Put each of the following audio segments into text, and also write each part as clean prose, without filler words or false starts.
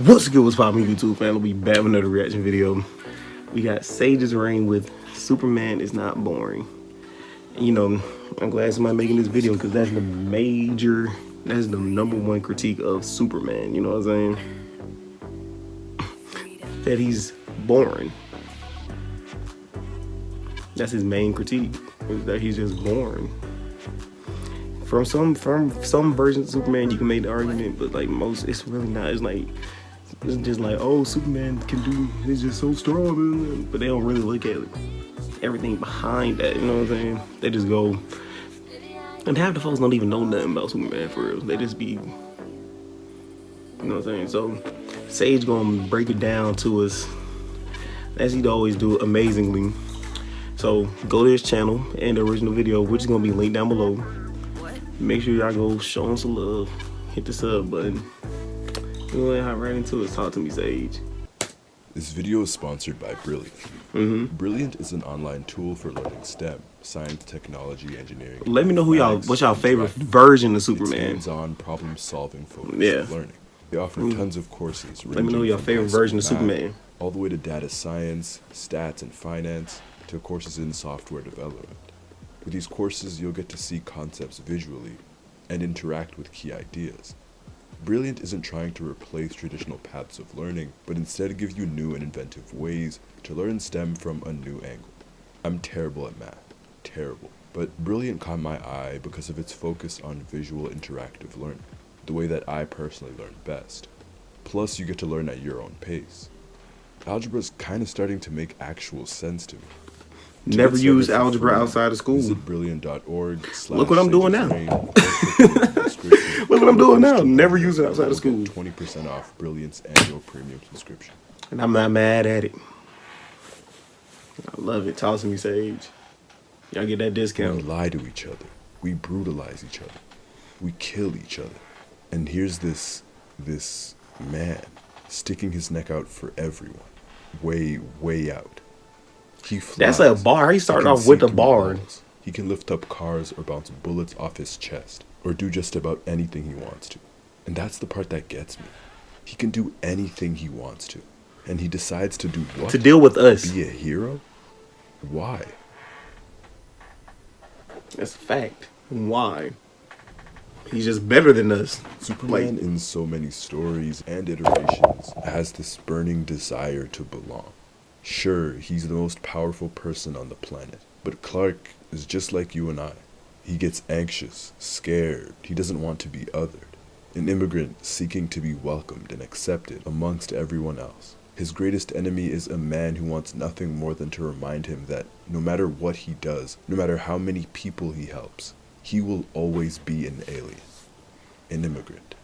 What's good? What's poppin', YouTube family? We back with another reaction video. We got Sage's Reign with Superman is Not Boring. And, you know, I'm glad somebody making this video because that's the number one critique of Superman. You know what I'm saying? That he's boring. That's his main critique, is that he's just boring. From some versions of Superman, you can make the argument, but like most, it's really not. It's just like, oh, Superman can do, he's just so strong, but they don't really look at everything behind that. You know what I'm saying? They just go, and half the folks don't even know nothing about Superman for real. They just be, you know what I'm saying? So Sage gonna break it down to us as he'd always do, amazingly. So go to his channel and the original video, which is gonna be linked down below. Make sure y'all go show him some love. Hit the sub button. We're gonna hop right into it. Talk to me, Sage. This video is sponsored by Brilliant. Brilliant is an online tool for learning STEM, science, technology, engineering. Let me know what's y'all favorite version of Superman. It's hands-on problem-solving focused learning. They offer tons of courses. Let me know your favorite version of Superman. All the way to data science, stats and finance, to courses in software development. With these courses, you'll get to see concepts visually and interact with key ideas. Brilliant isn't trying to replace traditional paths of learning, but instead give you new and inventive ways to learn STEM from a new angle. I'm terrible at math, terrible, but Brilliant caught my eye because of its focus on visual interactive learning, the way that I personally learn best. Plus, you get to learn at your own pace. Algebra's kind of starting to make actual sense to me. Never use algebra outside of school. Visit brilliant.org. Look what I'm doing now. Look what I'm doing now. Never use it outside of school. 20% off Brilliant's annual premium subscription. And I'm not mad at it. I love it. Talk to me, Sage. Y'all get that discount. We lie to each other. We brutalize each other. We kill each other. And here's this man sticking his neck out for everyone. Way out. He flies. That's a bar. He started off with a bar. He can lift up cars or bounce bullets off his chest or do just about anything he wants to. And that's the part that gets me. He can do anything he wants to. And he decides to do what? To deal with us. Be a hero? Why? That's a fact. Why? He's just better than us. Superman in so many stories and iterations has this burning desire to belong. Sure, he's the most powerful person on the planet, but Clark is just like you and I. He gets anxious, scared, he doesn't want to be othered. An immigrant seeking to be welcomed and accepted amongst everyone else. His greatest enemy is a man who wants nothing more than to remind him that no matter what he does, no matter how many people he helps, he will always be an alien, an immigrant.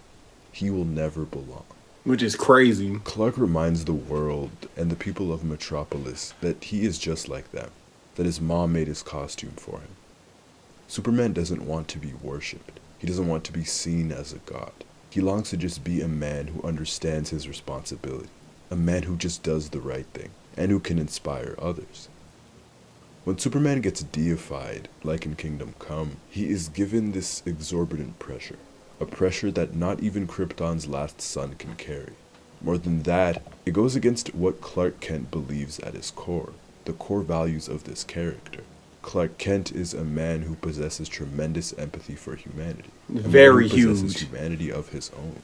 He will never belong. Which is crazy. Clark reminds the world and the people of Metropolis that he is just like them, that his mom made his costume for him. Superman doesn't want to be worshipped. He doesn't want to be seen as a god. He longs to just be a man who understands his responsibility, a man who just does the right thing, and who can inspire others. When Superman gets deified, like in Kingdom Come, he is given this exorbitant pressure. A pressure that not even Krypton's last son can carry. More than that, it goes against what Clark Kent believes at his core, the core values of this character. Clark Kent is a man who possesses tremendous empathy for humanity. Very huge. Possesses humanity of his own.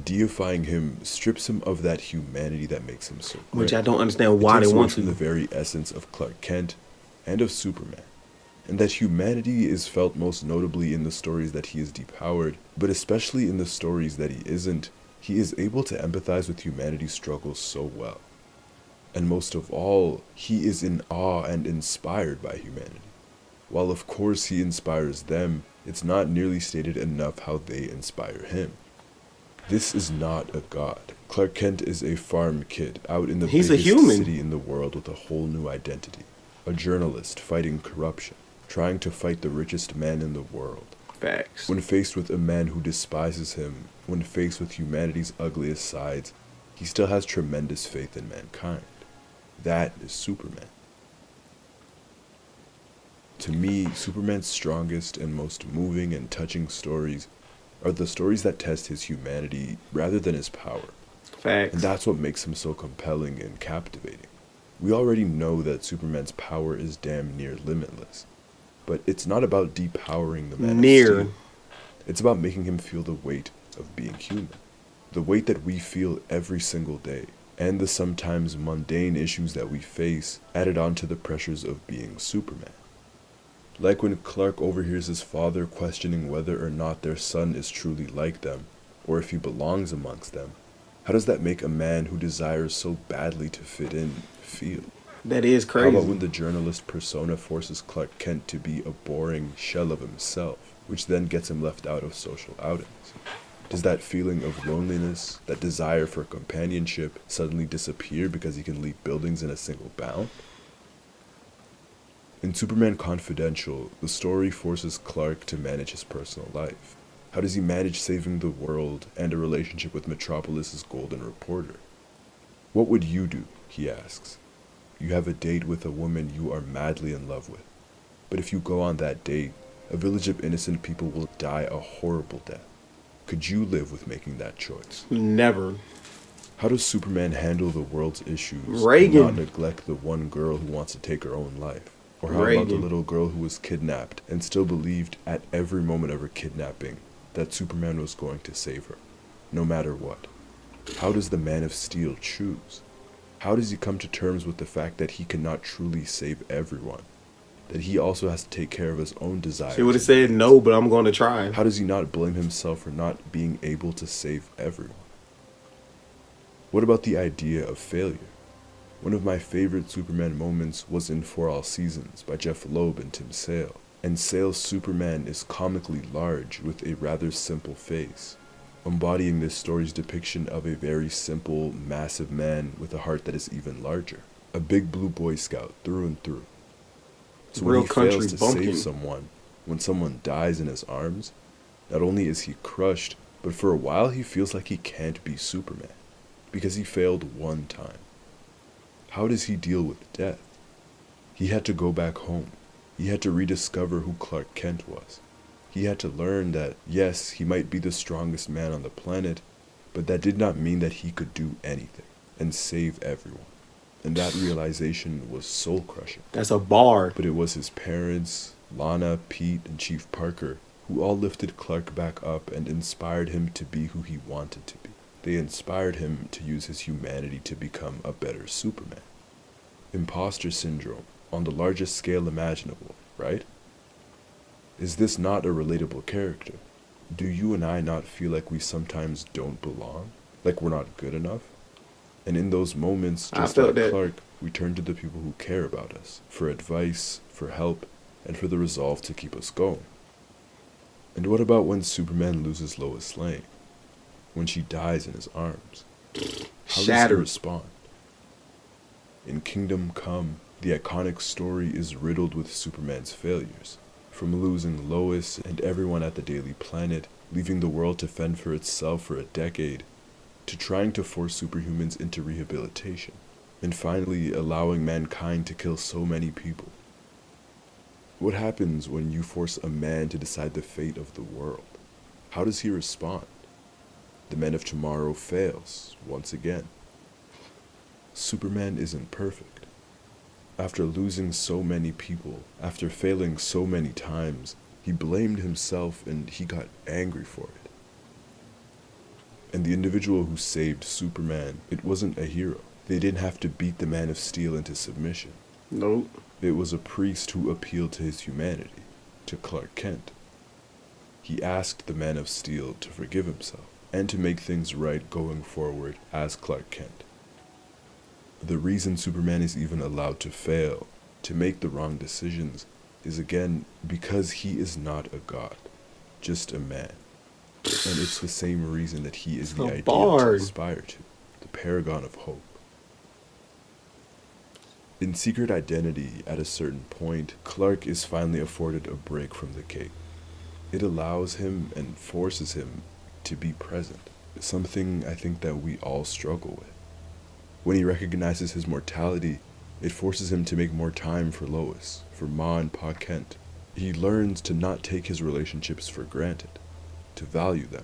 Deifying him strips him of that humanity that makes him so great. Which I don't understand why they want to. From the very essence of Clark Kent and of Superman. And that humanity is felt most notably in the stories that he is depowered, but especially in the stories that he isn't, he is able to empathize with humanity's struggles so well. And most of all, he is in awe and inspired by humanity. While of course he inspires them, it's not nearly stated enough how they inspire him. This is not a god. Clark Kent is a farm kid out in the biggest city in the world with a whole new identity. A journalist fighting corruption. Trying to fight the richest man in the world. Facts. When faced with a man who despises him, when faced with humanity's ugliest sides, he still has tremendous faith in mankind. That is Superman. To me, Superman's strongest and most moving and touching stories are the stories that test his humanity rather than his power. Facts. And that's what makes him so compelling and captivating. We already know that Superman's power is damn near limitless. But it's not about depowering the Man of Near. Steel. It's about making him feel the weight of being human. The weight that we feel every single day, and the sometimes mundane issues that we face added on to the pressures of being Superman. Like when Clark overhears his father questioning whether or not their son is truly like them, or if he belongs amongst them. How does that make a man who desires so badly to fit in feel? That is How crazy. about when the journalist persona forces Clark Kent to be a boring shell of himself, which then gets him left out of social outings? Does that feeling of loneliness, that desire for companionship, suddenly disappear because he can leap buildings in a single bound? In Superman Confidential, the story forces Clark to manage his personal life. How does he manage saving the world and a relationship with Metropolis's golden reporter? What would you do, he asks. You have a date with a woman you are madly in love with. But if you go on that date, a village of innocent people will die a horrible death. Could you live with making that choice? Never. How does Superman handle the world's issues Reagan. and not neglect the one girl who wants to take her own life? Or how about the Reagan. little girl who was kidnapped and still believed at every moment of her kidnapping that Superman was going to save her, no matter what? How does the Man of Steel choose? How does he come to terms with the fact that he cannot truly save everyone? That he also has to take care of his own desires? She would have said no, but I'm going to try. How does he not blame himself for not being able to save everyone? What about the idea of failure? One of my favorite Superman moments was in For All Seasons by Jeff Loeb and Tim Sale. And Sale's Superman is comically large with a rather simple face, embodying this story's depiction of a very simple, massive man with a heart that is even larger. A big blue Boy Scout through and through. So when Real he country fails to bumpkin. save someone, when someone dies in his arms, not only is he crushed, but for a while he feels like he can't be Superman, because he failed one time. How does he deal with death? He had to go back home. He had to rediscover who Clark Kent was. He had to learn that, yes, he might be the strongest man on the planet, but that did not mean that he could do anything and save everyone. And that realization was soul-crushing. That's a bar. But it was his parents, Lana, Pete, and Chief Parker, who all lifted Clark back up and inspired him to be who he wanted to be. They inspired him to use his humanity to become a better Superman. Imposter syndrome, on the largest scale imaginable, right? Is this not a relatable character? Do you and I not feel like we sometimes don't belong? Like we're not good enough? And in those moments, I just felt like that. Clark, we turn to the people who care about us, for advice, for help, and for the resolve to keep us going. And what about when Superman loses Lois Lane? When she dies in his arms? How does he Shattered. respond? In Kingdom Come, the iconic story is riddled with Superman's failures. From losing Lois and everyone at the Daily Planet, leaving the world to fend for itself for a decade, to trying to force superhumans into rehabilitation, and finally allowing mankind to kill so many people. What happens when you force a man to decide the fate of the world? How does he respond? The Man of Tomorrow fails, once again. Superman isn't perfect. After losing so many people, after failing so many times, he blamed himself and he got angry for it. And the individual who saved Superman, it wasn't a hero. They didn't have to beat the Man of Steel into submission. Nope. It was a priest who appealed to his humanity, to Clark Kent. He asked the Man of Steel to forgive himself and to make things right going forward as Clark Kent. The reason Superman is even allowed to fail, to make the wrong decisions, is again because he is not a god, just a man. And it's the same reason that he is the A ideal to bard. aspire to, the paragon of hope. In Secret Identity, at a certain point, Clark is finally afforded a break from the cape. It allows him and forces him to be present, something I think that we all struggle with. When he recognizes his mortality, it forces him to make more time for Lois, for Ma and Pa Kent. He learns to not take his relationships for granted, to value them.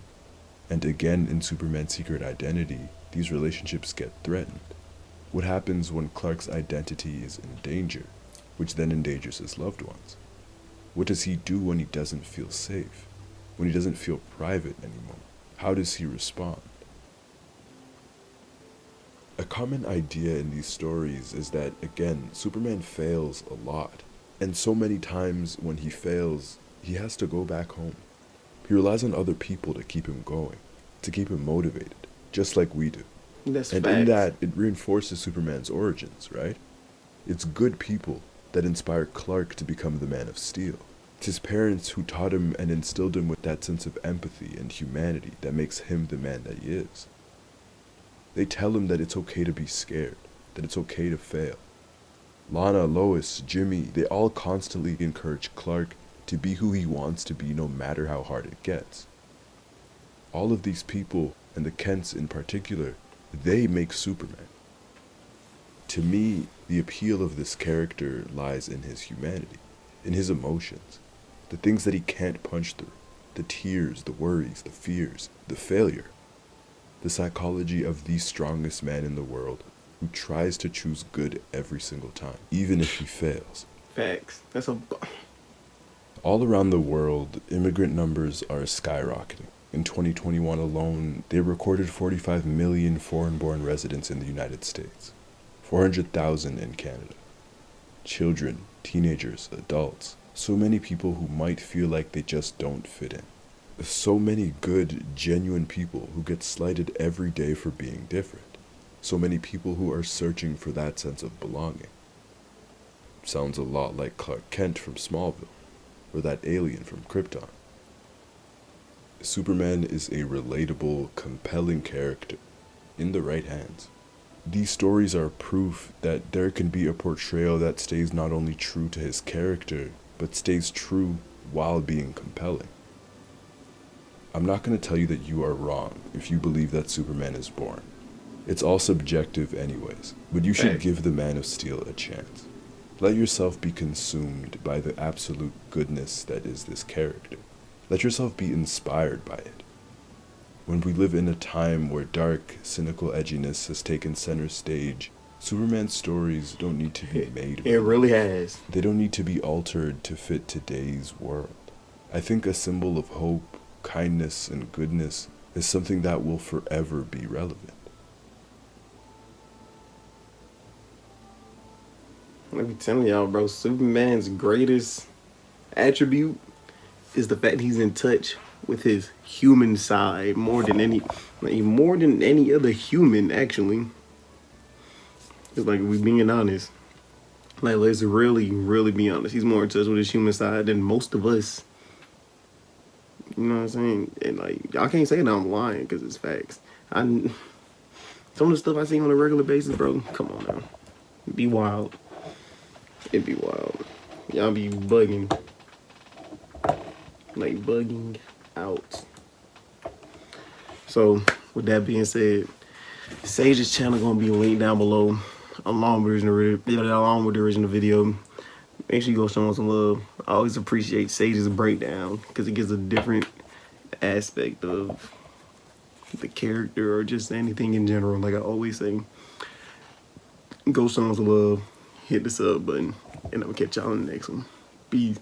And again in Superman's Secret Identity, these relationships get threatened? What happens when Clark's identity is in danger, which then endangers his loved ones? What does he do when he doesn't feel safe? When he doesn't feel private anymore? How does he respond? A common idea in these stories is that, again, Superman fails a lot. And so many times when he fails, he has to go back home. He relies on other people to keep him going, to keep him motivated, just like we do. That's And facts. in that, it reinforces Superman's origins, right? It's good people that inspire Clark to become the Man of Steel. It's his parents who taught him and instilled him with that sense of empathy and humanity that makes him the man that he is. They tell him that it's okay to be scared, that it's okay to fail. Lana, Lois, Jimmy, they all constantly encourage Clark to be who he wants to be no matter how hard it gets. All of these people, and the Kents in particular, they make Superman. To me, the appeal of this character lies in his humanity, in his emotions, the things that he can't punch through, the tears, the worries, the fears, the failure, the psychology of the strongest man in the world who tries to choose good every single time, even if he fails. Facts. That's a... All around the world, immigrant numbers are skyrocketing. In 2021 alone, they recorded 45 million foreign-born residents in the United States, 400,000 in Canada. Children, teenagers, adults, so many people who might feel like they just don't fit in. So many good, genuine people who get slighted every day for being different. So many people who are searching for that sense of belonging. Sounds a lot like Clark Kent from Smallville, or that alien from Krypton. Superman is a relatable, compelling character, in the right hands. These stories are proof that there can be a portrayal that stays not only true to his character, but stays true while being compelling. I'm not going to tell you that you are wrong if you believe that Superman is born. It's all subjective anyways, but you should Hey. give the Man of Steel a chance. Let yourself be consumed by the absolute goodness that is this character. Let yourself be inspired by it. When we live in a time where dark, cynical edginess has taken center stage, Superman's stories don't need to be made. It really has. They don't need to be altered to fit today's world. I think a symbol of hope, kindness, and goodness is something that will forever be relevant. Let me tell y'all, bro, Superman's greatest attribute is the fact he's in touch with his human side more than any other human, actually. It's like, we being honest. Like, let's really, really be honest. He's more in touch with his human side than most of us. You know what I'm saying? And like, I can't say that I'm lying because it's facts. Some of the stuff I see on a regular basis, bro, come on now. It'd be wild. It'd be wild. Y'all be bugging. Like, bugging out. So, with that being said, Sage's channel gonna be linked down below, along with the original video. Make sure you go show him some love. I always appreciate Sage's breakdown because it gives a different aspect of the character or just anything in general. Like I always say, go show him some love, hit the sub button, and I'll catch y'all on the next one. Peace.